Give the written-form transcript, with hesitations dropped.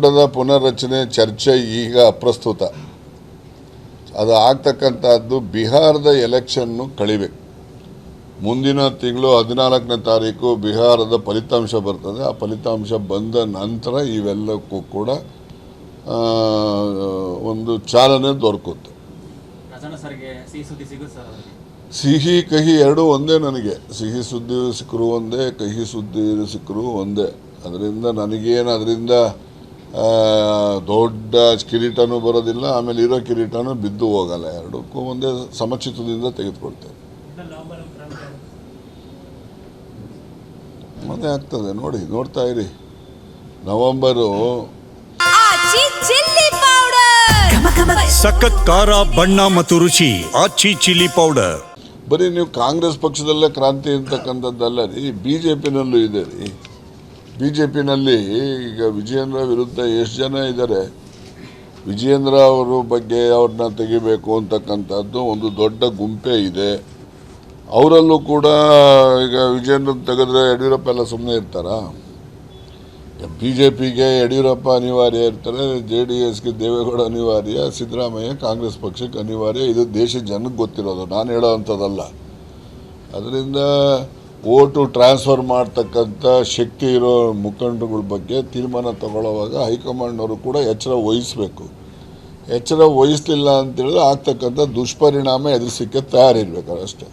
ಸಂಪುಟದ ಪುನರ್ರಚನೆ ಚರ್ಚೆ ಈಗ ಅಪ್ರಸ್ತುತ. ಅದು ಆಗ್ತಕ್ಕಂಥದ್ದು ಬಿಹಾರದ ಎಲೆಕ್ಷನ್ನು ಕಳಿಬೇಕು. ಮುಂದಿನ ತಿಂಗಳು 14ನೇ ತಾರೀಕು ಬಿಹಾರದ ಫಲಿತಾಂಶ ಬರ್ತದೆ. ಆ ಫಲಿತಾಂಶ ಬಂದ ನಂತರ ಇವೆಲ್ಲಕ್ಕೂ ಕೂಡ ಒಂದು ಚಾಲನೆ ದೊರಕುತ್ತೆ. ಸಿಹಿ ಕಹಿ ಎರಡೂ ಒಂದೇ. ನನಗೆ ಸಿಹಿ ಸುದ್ದಿ ಸಿಕ್ಕರೂ ಒಂದೇ, ಕಹಿ ಸುದ್ದಿ ಸಿಕ್ಕರೂ ಒಂದೇ. ಅದರಿಂದ ನನಗೇನು ಅದರಿಂದ ದೊಡ್ಡ ಕಿರೀಟನೂ ಬರೋದಿಲ್ಲ, ಆಮೇಲೆ ಇರೋ ಕಿರೀಟನೂ ಬಿದ್ದು ಹೋಗಲ್ಲ. ಎರಡಕ್ಕೂ ಒಂದೇ ಸಮಚಿತ್ತದಿಂದ ತೆಗೆದುಕೊಳ್ತೇನೆ. ಮನೆ ಆಗ್ತದೆ ನೋಡಿ, ನೋಡ್ತಾ ಇರಿ. ನವೆಂಬರು ಸಖತ್ ಖಾರ, ಬಣ್ಣ ಮತ್ತು ರುಚಿ ಆಚಿ ಚಿಲ್ಲಿ ಪೌಡರ್. ಬರೀ ನೀವು ಕಾಂಗ್ರೆಸ್ ಪಕ್ಷದಲ್ಲೇ ಕ್ರಾಂತಿ ಅಂತಕ್ಕಂಥದ್ದಲ್ಲ ರೀ, BJP-ನಲ್ಲೂ ಇದೆ ರೀ. BJP-ನಲ್ಲಿ ಈಗ ವಿಜಯೇಂದ್ರ ವಿರುದ್ಧ ಎಷ್ಟು ಜನ ಇದ್ದಾರೆ. ವಿಜಯೇಂದ್ರ ಅವರ ಬಗ್ಗೆ ಅವ್ರನ್ನ ತೆಗಿಬೇಕು ಅಂತಕ್ಕಂಥದ್ದು ಒಂದು ದೊಡ್ಡ ಗುಂಪೇ ಇದೆ. ಅವರಲ್ಲೂ ಕೂಡ ಈಗ ವಿಜಯೇಂದ್ರ ತೆಗೆದ್ರೆ ಯಡಿಯೂರಪ್ಪ ಎಲ್ಲ ಸುಮ್ಮನೆ ಇರ್ತಾರಾ? BJP-ಗೆ ಯಡಿಯೂರಪ್ಪ ಅನಿವಾರ್ಯ ಇರ್ತಾರೆ, JDS-ಗೆ ದೇವೇಗೌಡ ಅನಿವಾರ್ಯ, ಸಿದ್ದರಾಮಯ್ಯ ಕಾಂಗ್ರೆಸ್ ಪಕ್ಷಕ್ಕೆ ಅನಿವಾರ್ಯ. ಇದು ದೇಶದ ಜನಕ್ಕೆ ಗೊತ್ತಿರೋದು, ನಾನು ಹೇಳೋ ಅಂಥದ್ದಲ್ಲ. ಅದರಿಂದ ಓಟು ಟ್ರಾನ್ಸ್ಫರ್ ಮಾಡ್ತಕ್ಕಂಥ ಶಕ್ತಿ ಇರೋ ಮುಖಂಡರುಗಳ ಬಗ್ಗೆ ತೀರ್ಮಾನ ತಗೊಳ್ಳುವಾಗ ಹೈಕಮಾಂಡ್ನವರು ಕೂಡ ಎಚ್ಚರ ವಹಿಸಬೇಕು. ಎಚ್ಚರ ವಹಿಸಲಿಲ್ಲ ಅಂತೇಳಿದ್ರೆ ಆಗ್ತಕ್ಕಂಥ ದುಷ್ಪರಿಣಾಮ ಎದುರಿಸಲಿಕ್ಕೆ ತಯಾರಿರ್ಬೇಕು ಅಷ್ಟೇ.